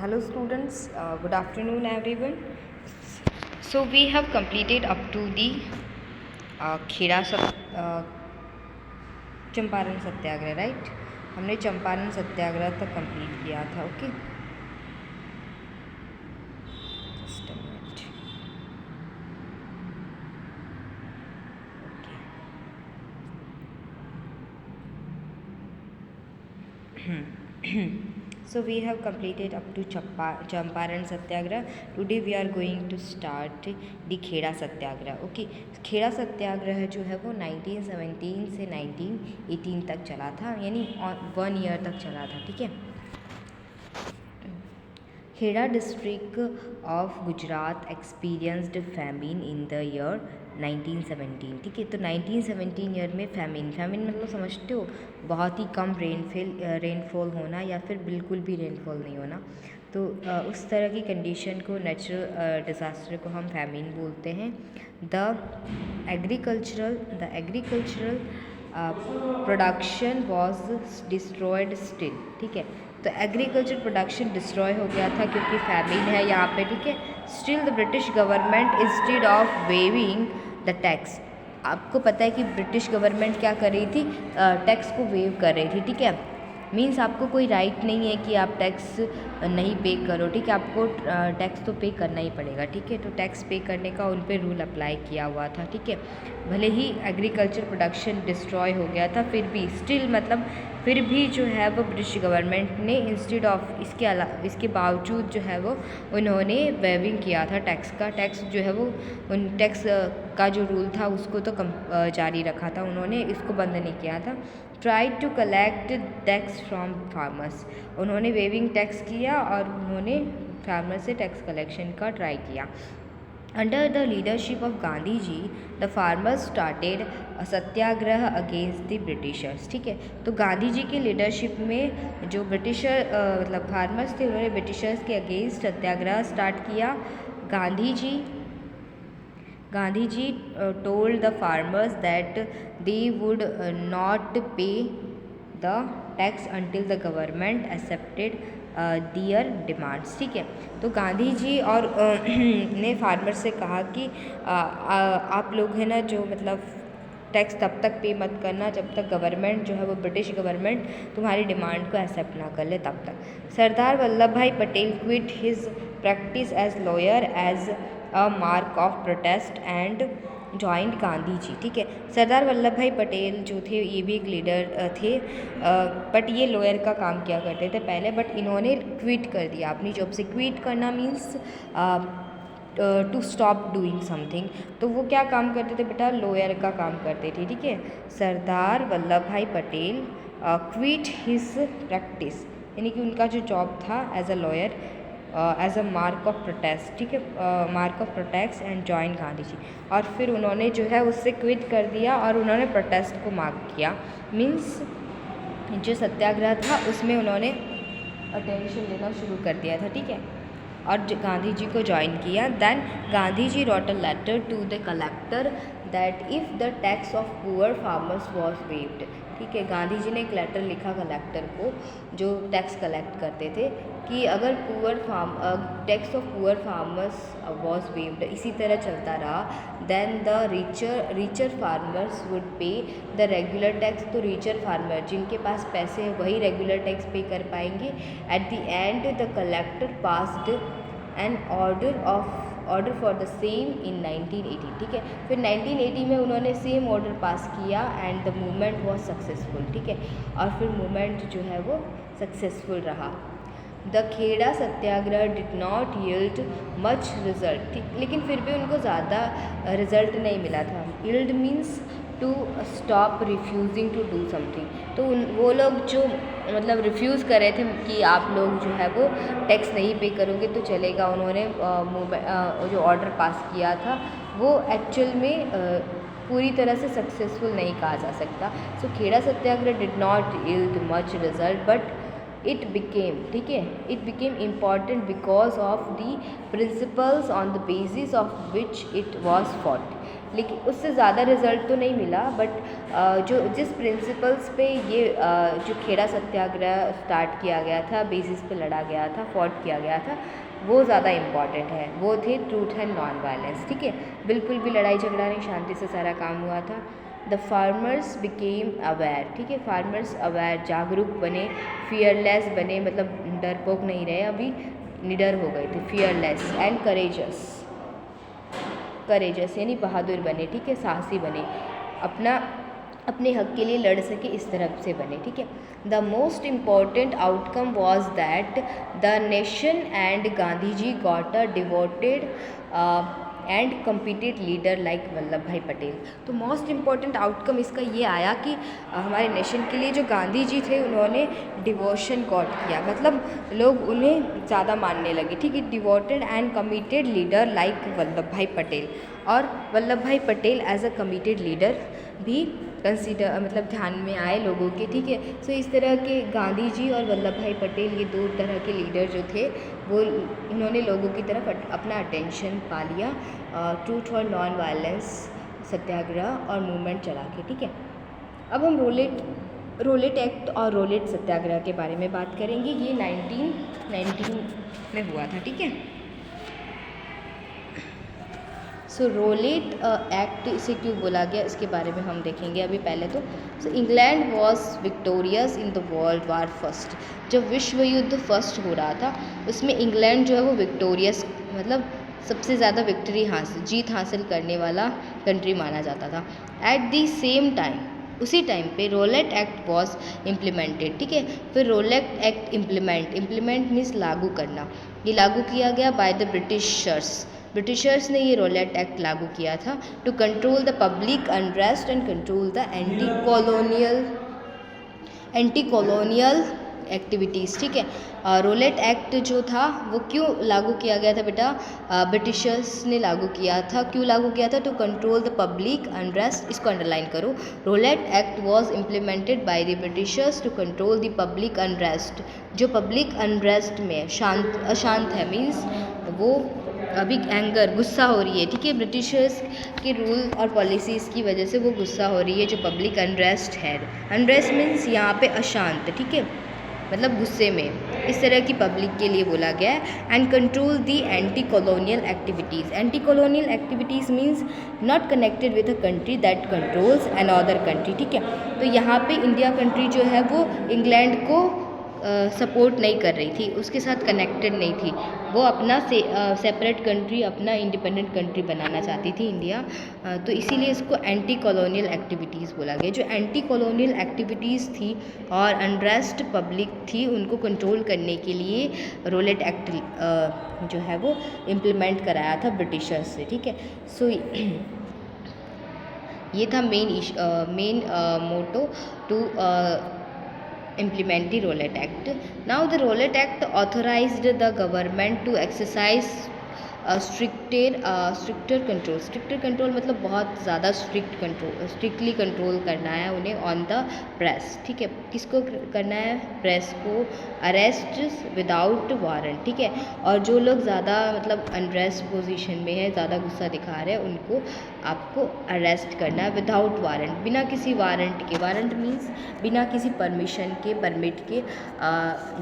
Hello students, good afternoon everyone. So we have completed up to the Champaran Satyagraha, right. हमने चंपारण सत्याग्रह तक complete किया था। Okay, just a minute. So we have completed up to Champaran Satyagraha. Today we are going to start the Kheda Satyagraha. Okay, Kheda Satyagraha जो है वो 1917 से 1918 तक चला था, यानी 1 ईयर तक चला था। ठीक है। Kheda district of Gujarat experienced famine in the year 1917। ठीक है, तो 1917 ईयर में फैमिन मतलब समझते हो, बहुत ही कम रेनफॉल होना या फिर बिल्कुल भी रेनफॉल नहीं होना। तो उस तरह की कंडीशन को, नेचुरल डिज़ास्टर को हम फैमिन बोलते हैं। The agricultural production was destroyed still. ठीक है, तो एग्रीकल्चर प्रोडक्शन डिस्ट्रॉय हो गया था क्योंकि फैमिन है यहाँ पे। ठीक है, still the British government instead of waiving the tax. आपको पता है कि ब्रिटिश गवर्नमेंट क्या कर रही थी, टैक्स को वेव कर रही थी। ठीक है, मीन्स आपको कोई राइट नहीं है कि आप टैक्स नहीं पे करो। ठीक है, आपको टैक्स तो पे करना ही पड़ेगा। ठीक है, तो टैक्स पे करने का उन पे रूल अप्लाई किया हुआ था। ठीक है, भले ही एग्रीकल्चर प्रोडक्शन डिस्ट्रॉय हो गया था, फिर भी स्टिल मतलब फिर भी जो है वो ब्रिटिश गवर्नमेंट ने इंस्टेड ऑफ इसके बावजूद जो है वो उन्होंने वेविंग किया था टैक्स का। टैक्स जो है वो उन टैक्स का जो रूल था उसको तो जारी रखा था, उन्होंने इसको बंद नहीं किया था। Try to collect tax from farmers, उन्होंने वेविंग टैक्स किया और उन्होंने फार्मर से टैक्स कलेक्शन का ट्राई किया। Under the leadership of Gandhi ji the farmers started satyagraha against the Britishers. ठीक है, तो गांधी जी की लीडरशिप में जो ब्रिटिशर मतलब फार्मर्स थे, उन्होंने ब्रिटिशर्स के अगेंस्ट सत्याग्रह स्टार्ट किया। Gandhi ji told the farmers that they would not pay the tax until the government accepted their demands। ठीक है, तो गांधी जी और ने फार्मर से कहा कि आप लोग हैं ना जो मतलब टैक्स तब तक पे मत करना जब तक गवर्नमेंट जो है वो ब्रिटिश गवर्नमेंट तुम्हारी डिमांड को एक्सेप्ट ना कर ले तब तक। Sardar Vallabh Bhai Patel quit his practice as lawyer as a mark of protest and joint Gandhi ji. ठीक है, सरदार वल्लभ भाई पटेल जो थे ये भी एक लीडर थे, बट ये लॉयर का काम किया करते थे पहले, बट इन्होंने क्विट कर दिया अपनी जॉब से। क्विट करना means to stop doing something. तो वो क्या काम करते थे बेटा, लॉयर का काम करते थे। ठीक है, सरदार Vallabh Bhai Patel quit his practice, यानी कि उनका जो जॉब था as a lawyer as a mark of protest. ठीक है, mark of protest and join Gandhi ji, और फिर उन्होंने जो है उससे क्विट कर दिया और उन्होंने प्रोटेस्ट को मार्क किया। मीन्स जो सत्याग्रह था उसमें उन्होंने अटेंशन लेना शुरू कर दिया था। ठीक है, और गांधी जी को ज्वाइन किया। Then Gandhi ji wrote a letter to the collector that if the tax of poor farmers was waived. ठीक है, गांधी जी ने एक लेटर लिखा कलेक्टर को जो टैक्स कलेक्ट करते थे कि अगर tax of poor farmers was waived इसी तरह चलता रहा, then the richer farmers would pay the regular tax. तो रिचर फार्मर जिनके पास पैसे हैं वही रेगुलर टैक्स पे कर पाएंगे। At the end the collector passed an order for the same in 1980। ठीक है, फिर 1980 में उन्होंने सेम ऑर्डर पास किया and the movement was successful. ठीक है, और फिर मूवमेंट जो है वो सक्सेसफुल रहा। The Kheda Satyagraha did not yield much result. ठीक, लेकिन फिर भी उनको ज़्यादा रिजल्ट नहीं मिला था। Yield means to stop refusing to do something. तो वो लोग जो मतलब रिफ्यूज़ कर रहे थे कि आप लोग जो है वो टैक्स नहीं पे करोगे तो चलेगा, उन्होंने जो ऑर्डर पास किया था वो एक्चुअल में पूरी तरह से सक्सेसफुल नहीं कहा जा सकता। So Kheda Satyagraha did not yield much result but it became, ठीक है, it became important because of the principles on the basis of which it was fought. लेकिन उससे ज़्यादा रिजल्ट तो नहीं मिला, बट जो जिस प्रिंसिपल्स पे ये जो खेड़ा सत्याग्रह स्टार्ट किया गया था, बेसिस पे लड़ा गया था, फॉट किया गया था, वो ज़्यादा इम्पॉर्टेंट है। वो थे ट्रूथ एंड नॉन वायलेंस। ठीक है, बिल्कुल भी लड़ाई झगड़ा नहीं, शांति से सारा काम हुआ था। The farmers became aware. ठीक है, फार्मर्स अवेयर, जागरूक बने, फियरलेस बने, मतलब डरपोक नहीं रहे, अभी निडर हो गए थे, फियरलेस एंड करेजस। करेजस यानी बहादुर बने। ठीक है, साहसी बने, अपने हक के लिए लड़ सके, इस तरफ से बने। ठीक है, the most important outcome was that the nation and Gandhi ji got a devoted and committed leader like Vallabh Bhai Patel. तो मोस्ट इम्पॉर्टेंट आउटकम इसका ये आया कि हमारे नेशन के लिए जो गांधी जी थे उन्होंने डिवोशन गॉट किया, मतलब लोग उन्हें ज़्यादा मानने लगे। ठीक है, devoted and committed leader like Vallabh Bhai Patel, और Vallabh Bhai Patel as a committed leader भी कंसीडर, मतलब ध्यान में आए लोगों के। ठीक है, सो इस तरह के गांधी जी और वल्लभ भाई पटेल, ये दो तरह के लीडर जो थे, वो इन्होंने लोगों की तरफ अपना अटेंशन पा लिया ट्रूथ और नॉन वायलेंस सत्याग्रह और मूवमेंट चला के। ठीक है, अब हम रोलेट एक्ट और रोलेट सत्याग्रह के बारे में बात करेंगे। ये 1919 में हुआ था। ठीक है, सो रोलेट एक्ट इसे क्यों बोला गया, इसके बारे में हम देखेंगे अभी। पहले तो England was victorious in the world war first. जब विश्व युद्ध फर्स्ट हो रहा था, उसमें इंग्लैंड जो है वो विक्टोरियस, मतलब सबसे ज़्यादा विक्ट्री जीत हासिल करने वाला कंट्री माना जाता था। एट द सेम टाइम, उसी टाइम पे रोलेट एक्ट वॉज इम्प्लीमेंटेड। ठीक है, फिर रोलेट एक्ट इम्प्लीमेंट मीन्स लागू करना, ये लागू किया गया बाय द ब्रिटिशर्स ने ये रोलेट एक्ट लागू किया था to control the public unrest and control the anti colonial activities. ठीक है, रोलेट एक्ट जो था वो क्यों लागू किया गया था बेटा, ब्रिटिशर्स ने लागू किया था। क्यों लागू किया था, to control the public unrest, इसको अंडरलाइन करो। Rowlatt act was implemented by the Britishers to control the public unrest. जो पब्लिक अनरेस्ट में अशांत है, मीन्स वो अभी एंगर, गुस्सा हो रही है। ठीक है, ब्रिटिशर्स के रूल और पॉलिसीज़ की वजह से वो गुस्सा हो रही है, जो पब्लिक अनरेस्ट है। अनरेस्ट मीन्स यहाँ पे अशांत। ठीक है, मतलब गुस्से में, इस तरह की पब्लिक के लिए बोला गया है। And control the anti colonial activities. Anti colonial activities means not connected with a country that controls an other country. ठीक है, तो यहाँ पे इंडिया कंट्री जो है वो इंग्लैंड को सपोर्ट नहीं कर रही थी, उसके साथ कनेक्टेड नहीं थी, वो अपना सेपरेट कंट्री, अपना इंडिपेंडेंट कंट्री बनाना चाहती थी इंडिया। तो इसीलिए इसको एंटी कॉलोनियल एक्टिविटीज़ बोला गया। जो एंटी कॉलोनियल एक्टिविटीज़ थी और अनरेस्ट पब्लिक थी, उनको कंट्रोल करने के लिए रोलेट एक्ट जो है वो इम्प्लीमेंट कराया था ब्रिटिशर्स से। ठीक है, सो ये था main motto to implement the Rolette Act. Now the Rolette Act authorized the government to exercise stricter control मतलब बहुत ज़्यादा स्ट्रिक्टली कंट्रोल करना है उन्हें ऑन द प्रेस। ठीक है, किसको करना है, प्रेस को। Arrest without warrant. ठीक है, और जो लोग ज़्यादा मतलब अनरेस्ट पोजीशन में है, ज़्यादा गुस्सा दिखा रहे हैं, उनको आपको अरेस्ट करना है विदाउट वारंट, बिना किसी वारंट के। वारंट मीन्स बिना किसी परमिशन के, परमिट के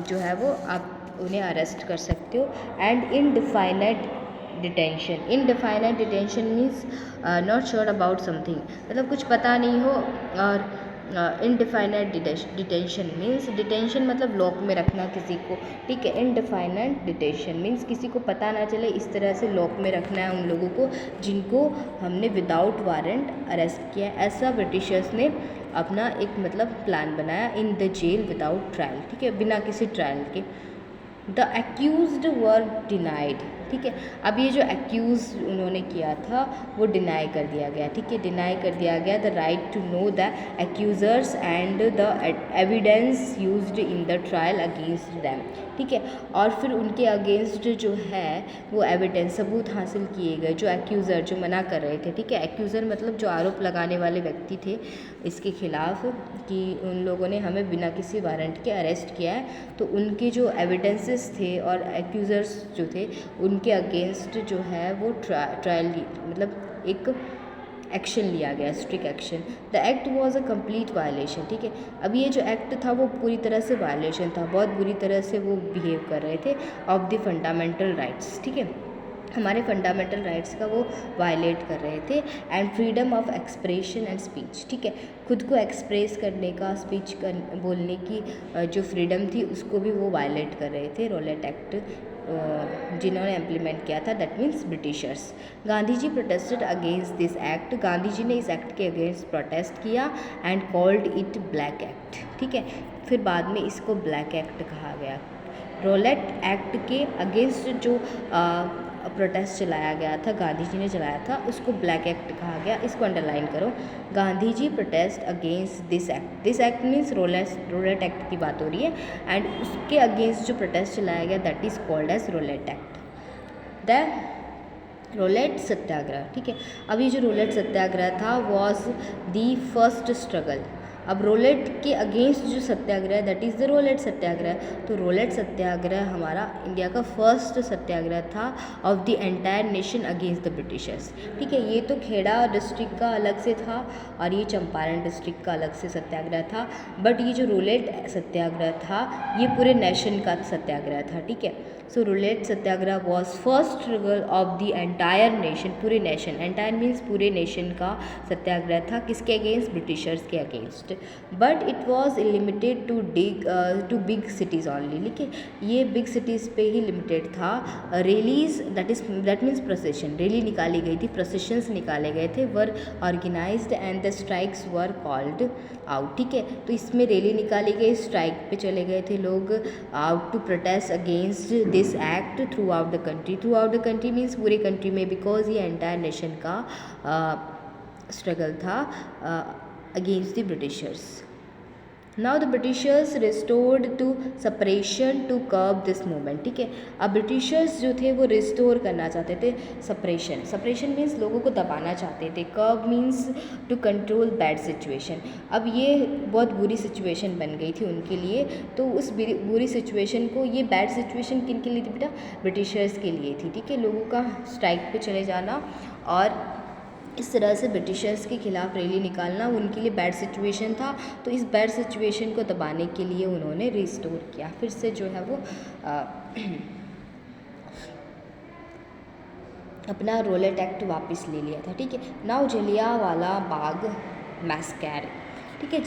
जो है वो आप उन्हें अरेस्ट कर सकते हो। And indefinite detention means not sure about something, मतलब कुछ पता नहीं हो। और इनडिफाइनेट डिटेंशन मीन्स, डिटेंशन मतलब लॉक में रखना किसी को। ठीक है, इनडिफाइनेट डिटेंशन मीन्स किसी को पता ना चले, इस तरह से लॉक में रखना है उन लोगों को जिनको हमने विदाउट वारंट अरेस्ट किया। ऐसा ब्रिटिशर्स ने अपना एक मतलब प्लान बनाया। In the jail without trial. ठीक है, बिना किसी ट्रायल के। The accused were denied. ठीक है, अब ये जो एक्यूज़ उन्होंने किया था वो डिनाई कर दिया गया। ठीक है, डिनाई कर दिया गया the right to know the accusers and the evidence used in the trial against them. ठीक है, और फिर उनके अगेंस्ट जो है वो एविडेंस, सबूत हासिल किए गए। जो एक्यूज़र, जो मना कर रहे थे। ठीक है, एक्यूज़र मतलब जो आरोप लगाने वाले व्यक्ति थे इसके खिलाफ कि उन लोगों ने हमें बिना किसी वारंट के अरेस्ट किया है, तो उनके जो एविडेंसेस थे और एक्यूज़र्स जो थे उनके अगेंस्ट जो है वो ट्रायल मतलब एक एक्शन लिया गया, strict action. The act was a complete violation, ठीक है। अब ये जो एक्ट था वो पूरी तरह से वायलेशन था, बहुत बुरी तरह से वो बिहेव कर रहे थे ऑफ द फंडामेंटल राइट्स, ठीक है, हमारे फंडामेंटल राइट्स का वो वायलेट कर रहे थे। And freedom of expression and speech, ठीक है, खुद को एक्सप्रेस करने का, स्पीच कर बोलने की जो फ्रीडम थी उसको भी वो वायलेट कर रहे थे, रॉलेट एक्ट जिन्होंने इम्प्लीमेंट किया था, that means Britishers. Gandhi ji protested against this act, Gandhi ji ने इस एक्ट के अगेंस्ट प्रोटेस्ट किया and called it black act, ठीक है, फिर बाद में इसको ब्लैक एक्ट कहा गया। रॉलेट एक्ट के अगेंस्ट जो प्रोटेस्ट चलाया गया था, गांधी जी ने चलाया था, उसको ब्लैक एक्ट कहा गया। इसको अंडरलाइन करो, Gandhi ji protest against this act, this act means Rowlatt act की बात हो रही है, एंड उसके अगेंस्ट जो प्रोटेस्ट चलाया गया that is called as Rowlatt act, the Rowlatt satyagraha, ठीक है। अब ये जो रोलेट सत्याग्रह था वॉज दी फर्स्ट स्ट्रगल। अब रोलेट के अगेंस्ट जो satyagraha that is the Rowlatt satyagraha, तो रोलेट सत्याग्रह हमारा इंडिया का फर्स्ट सत्याग्रह था of the entire nation against the Britishers, ठीक है। ये तो खेड़ा डिस्ट्रिक्ट का अलग से था और ये चंपारण डिस्ट्रिक्ट का अलग से सत्याग्रह था, बट ये जो रोलेट सत्याग्रह था ये पूरे नेशन का सत्याग्रह था, ठीक है। So Rowlatt satyagraha was first struggle of the entire nation, पूरे नेशन, एंटायर मीन्स पूरे नेशन का सत्याग्रह था, किसके अगेंस्ट, ब्रिटिशर्स के against. But it was limited to big cities only, ठीक है, ये बिग सिटीज़ पे ही लिमिटेड था। Rallies that means procession, rally निकाली गई थी, प्रोसेशंस निकाले गए थे, were organised and the strikes were called out, ठीक है। तो इसमें रैली निकाली गई, स्ट्राइक पे चले गए थे लोग, out to protest against this act throughout the country, throughout the country means पूरे कंट्री में, बिकॉज ये एंटायर नेशन का स्ट्रगल था against the Britishers. Now the Britishers restored to suppression to curb this movement, ठीक है। अब Britishers जो थे वो रिस्टोर करना चाहते थे सपरेशन, सपरेशन मीन्स लोगों को दबाना चाहते थे, curb means to control bad situation. अब ये बहुत बुरी सिचुएशन बन गई थी उनके लिए, तो उस बुरी सिचुएशन को, ये बैड सिचुएशन किन के लिए थी बेटा, ब्रिटिशर्स के लिए थी, ठीक है, लोगों का स्ट्राइक पे चले जाना और इस तरह से ब्रिटिशर्स के खिलाफ रैली निकालना उनके लिए बैड सिचुएशन था। तो इस बैड सिचुएशन को दबाने के लिए उन्होंने रिस्टोर किया, फिर से जो है वो अपना रोलेट एक्ट वापस ले लिया था, ठीक है। नाउ जलियांवाला बाग मैस्कैर, ठीक है,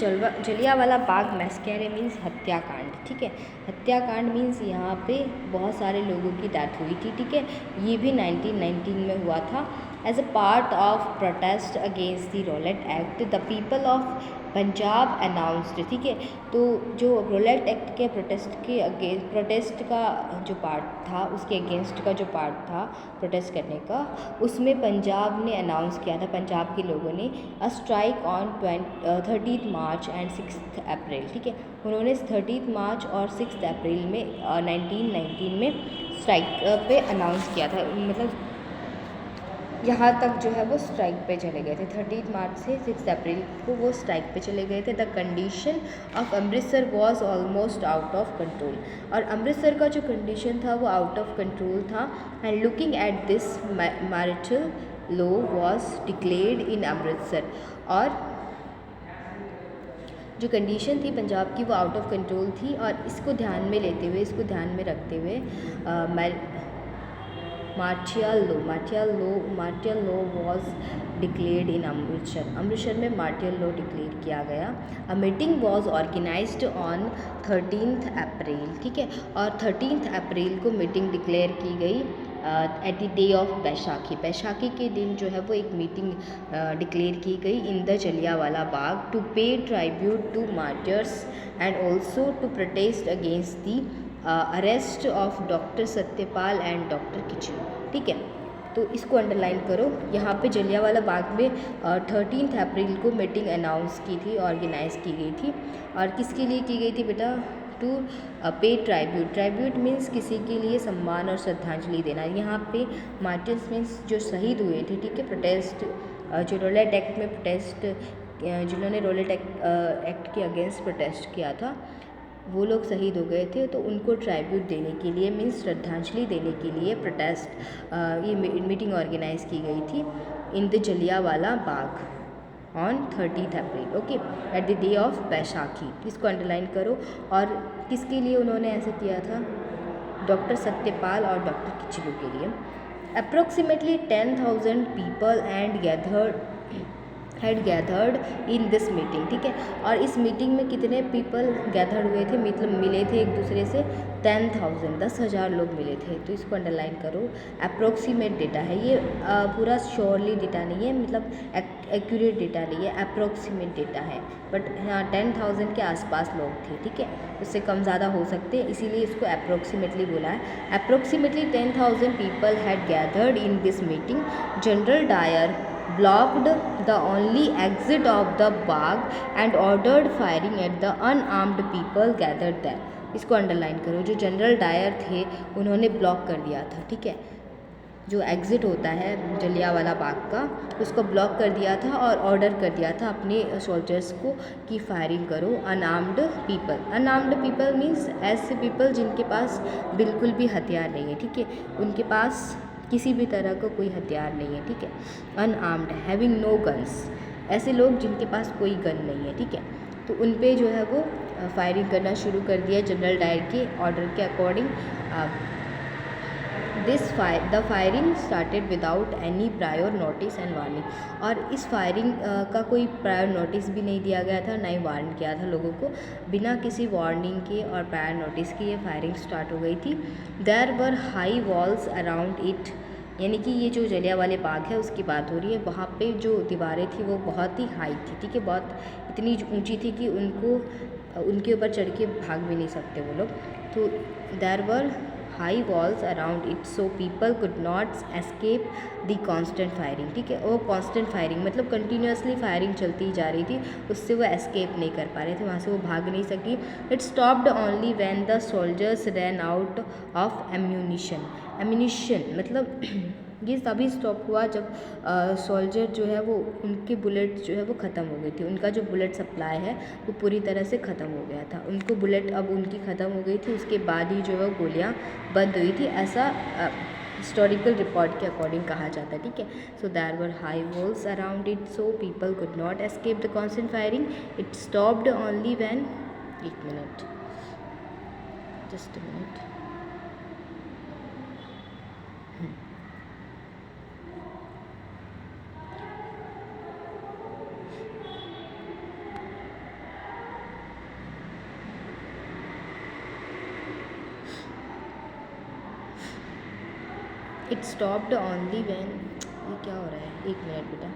जलियांवाला बाग मैस्कैर मीन्स हत्याकांड, ठीक है, हत्याकांड मीन्स यहाँ पे बहुत सारे लोगों की डेथ हुई थी, ठीक है, ये भी 1919 में हुआ था। As a part of protest against the Rowlatt act the people of Punjab announced, ठीक है, तो जो रोलेट एक्ट के प्रोटेस्ट का जो पार्ट था, उसके अगेंस्ट का जो पार्ट था प्रोटेस्ट करने का, उसमें पंजाब ने अनाउंस किया था, पंजाब के लोगों ने, a strike on 30 March and 6 अप्रैल, ठीक है, उन्होंने 30 मार्च और 6 अप्रैल में 1919 में स्ट्राइक पे अनाउंस किया था, मतलब यहाँ तक जो है वो स्ट्राइक पे चले गए थे, 30 मार्च से 6 अप्रैल को वो स्ट्राइक पे चले गए थे। The condition of Amritsar was almost out of control, और अमृतसर का जो कंडीशन था वो आउट ऑफ कंट्रोल था। And looking at this marital law was declared in Amritsar, और जो कंडीशन थी पंजाब की वो आउट ऑफ कंट्रोल थी, और इसको ध्यान में लेते हुए, इसको ध्यान में रखते हुए martial law was declared in Amritsar में मार्टियल लॉ डिक्लेयर किया गया। A meeting was organised on 13 April, ठीक है, और 13 अप्रैल को मीटिंग डिक्लेयर की गई at the day of Baisakhi, Baisakhi के दिन जो है वो एक मीटिंग डिक्लेयर की गई in the Jallianwala Bagh to pay tribute to martyrs and also to protest against the arrest of doctor Satyapal and doctor Kitchlew, ठीक है। तो इसको अंडरलाइन करो, यहाँ पे जलियांवाला बाग में 13 अप्रैल को मीटिंग अनाउंस की थी, ऑर्गेनाइज की गई थी, और किसके लिए की गई थी बेटा, to pay tribute, tribute means किसी के लिए सम्मान और श्रद्धांजलि देना। यहाँ पे मार्टिर्स मीन्स जो शहीद हुए थे, ठीक है, प्रोटेस्ट जो रोलेट एक्ट में प्रोटेस्ट, जिन्होंने रोलेट एक्ट के अगेंस्ट प्रोटेस्ट किया था, वो लोग शहीद हो गए थे, तो उनको ट्राइब्यूट देने के लिए, मीन्स श्रद्धांजलि देने के लिए प्रोटेस्ट ये मीटिंग ऑर्गेनाइज की गई थी इन the Jallianwala Bagh on 30 April, okay, at the day of Baisakhi. इसको अंडरलाइन करो। और किसके लिए उन्होंने ऐसे किया था? डॉक्टर सत्यपाल और डॉक्टर किचलू के लिए। Approximately 10,000 people had gathered in this meeting, ठीक है। और इस मीटिंग में कितने पीपल गैदर्ड हुए थे, मतलब मिले थे एक दूसरे से? 10,000, 10,000 लोग मिले थे। तो इसको अंडरलाइन करो। अप्रोक्सीमेट डेटा है ये, पूरा श्योरली डेटा नहीं है, मतलब एक्यूरेट डेटा नहीं है, अप्रोक्सीमेट डेटा है। बट हाँ 10,000 के आसपास लोग थे, ठीक है, उससे कम ज़्यादा हो सकते हैं, इसीलिए इसको अप्रोक्सीमेटली बोला है। Approximately 10,000 people had gathered in this meeting. General Dyer blocked the only exit of the bag and ordered firing at the unarmed people gathered there। इसको अंडरलाइन करो। जो जनरल डायर थे उन्होंने ब्लॉक कर दिया था, ठीक है, जो एग्ज़िट होता है जलियांवाला बाग का, उसको ब्लॉक कर दिया था और ऑर्डर कर दिया था अपने सोल्जर्स को कि फायरिंग करो unarmoured people. Unarmoured people means ऐसे पीपल जिनके पास बिल्कुल भी हथियार नहीं है, ठीक है, उनके पास किसी भी तरह का कोई हथियार नहीं है, ठीक है। अनआर्म्ड, हैविंग नो गन्स, ऐसे लोग जिनके पास कोई गन नहीं है, ठीक है, तो उन पे जो है वो फायरिंग करना शुरू कर दिया जनरल डायर के ऑर्डर के according. The firing started without any prior notice and warning. और इस फायरिंग का कोई प्रायर नोटिस भी नहीं दिया गया था, ना ही वार्न किया था लोगों को। बिना किसी वार्निंग के और प्रायर नोटिस के ये फायरिंग स्टार्ट हो गई थी। There were high walls around it, यानी कि ये जो जलियांवाला बाग है उसकी बात हो रही है। वहाँ पे जो दीवारें थी वो बहुत ही हाई थी, ठीक है, बहुत इतनी ऊंची थी कि उनके ऊपर चढ़ के भाग भी नहीं सकते वो लोग। तो there were high walls around it so people could not escape the constant firing, ठीक है, वो कॉन्स्टेंट फायरिंग मतलब कंटिन्यूसली फायरिंग चलती ही जा रही थी, उससे वो एस्केप नहीं कर पा रहे थे, वहाँ से वो भाग नहीं सकी। It stopped only when the soldiers ran out of ammunition मतलब ये तभी स्टॉप हुआ जब सोल्जर जो है वो उनकी बुलेट जो है वो ख़त्म हो गई थी। उनका जो बुलेट सप्लाई है वो पूरी तरह से ख़त्म हो गया था, उनको बुलेट अब उनकी ख़त्म हो गई थी, उसके बाद ही जो है गोलियाँ बंद हुई थी, ऐसा हिस्टोरिकल रिकॉर्ड के अकॉर्डिंग कहा जाता है, ठीक है। So there were high walls around it so people could not escape the constant firing. It stopped only when, एक minute, just a minute, it stopped only when, ये क्या हो रहा है, एक मिनट बेटा,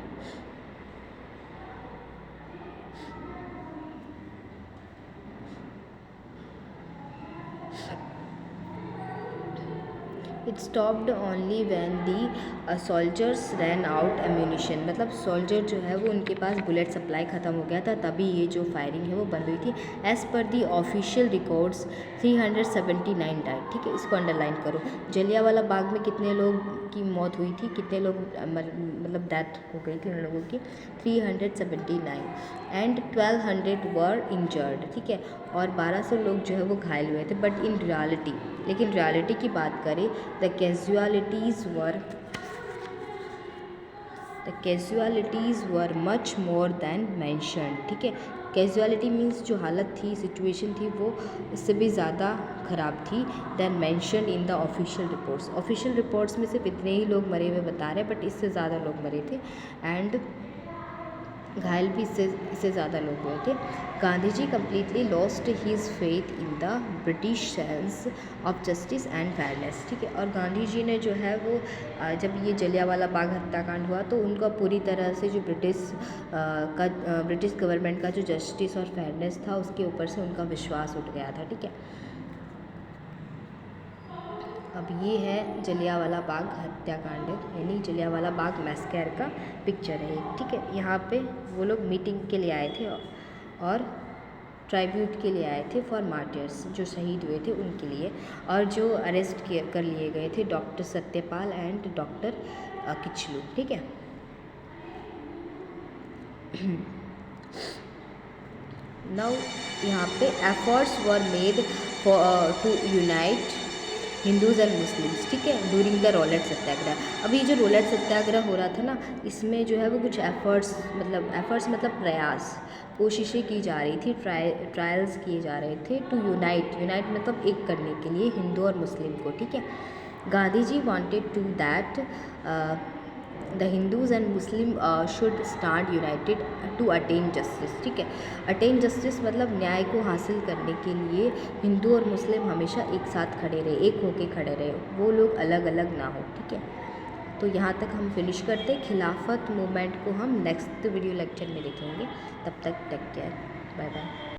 it stopped only when the soldiers ran out ammunition, मतलब soldier जो है वो उनके पास बुलेट सप्लाई ख़त्म हो गया था, तभी ये जो फायरिंग है वो बंद हुई थी। As per the official records 379 died, ठीक है, इसको अंडरलाइन करो। जलियांवाला बाग में कितने लोग की मौत हुई थी, कितने लोग मतलब डेथ हो गई थी उन लोगों की? 379 एंड 1200 वर इंजर्ड, ठीक है, और 1200 लोग जो है वो घायल हुए थे। बट इन रियलिटी, लेकिन रियलिटी की बात करें, the casualties were much more than mentioned, ठीक है। कैजुअलिटी मीन्स जो हालत थी, सिचुएशन थी, वो इससे भी ज़्यादा ख़राब थी than mentioned in the official reports. Official reports में सिर्फ इतने ही लोग मरे हुए बता रहे हैं, बट इससे ज़्यादा लोग मरे थे एंड घायल भी इससे ज़्यादा लोग हुए थे। Gandhi ji completely lost his faith in the British sense of justice and fairness, ठीक है। और गांधी जी ने जो है वो जब ये जलियांवाला बाग हत्याकांड हुआ तो उनका पूरी तरह से जो ब्रिटिश गवर्नमेंट का जो जस्टिस और फेयरनेस था उसके ऊपर से उनका विश्वास उठ गया था, ठीक है। अब ये है जलियांवाला बाग हत्याकांड, यानी जलियांवाला बाग मैस्कर का पिक्चर है, ठीक है। यहाँ पे वो लोग मीटिंग के लिए आए थे और ट्राइब्यूट के लिए आए थे फॉर मार्टियर्स, जो शहीद हुए थे उनके लिए, और जो अरेस्ट कर लिए गए थे doctor Satyapal and doctor Kitchlew, ठीक है। नाउ यहाँ पे efforts were made to unite Hindus and Muslims, ठीक है, ड्यूरिंग द रोलेट सत्याग्रह। अभी जो रोलेट सत्याग्रह हो रहा था ना, इसमें जो है वो कुछ एफर्ट्स मतलब प्रयास, कोशिशें की जा रही थी, ट्रायल्स किए जा रहे थे टू यूनाइट मतलब एक करने के लिए हिंदू और मुस्लिम को, ठीक है। Gandhi ji wanted to that the Hindus and Muslim should stand united to attain justice, ठीक है। अटेन जस्टिस मतलब न्याय को हासिल करने के लिए हिंदू और मुस्लिम हमेशा एक साथ खड़े रहे, एक होके खड़े रहे, वो लोग अलग अलग ना हो, ठीक है। तो यहाँ तक हम फिनिश करते हैं। खिलाफत मूवमेंट को हम नेक्स्ट वीडियो लेक्चर में देखेंगे। तब तक टेक केयर, बाय बाय।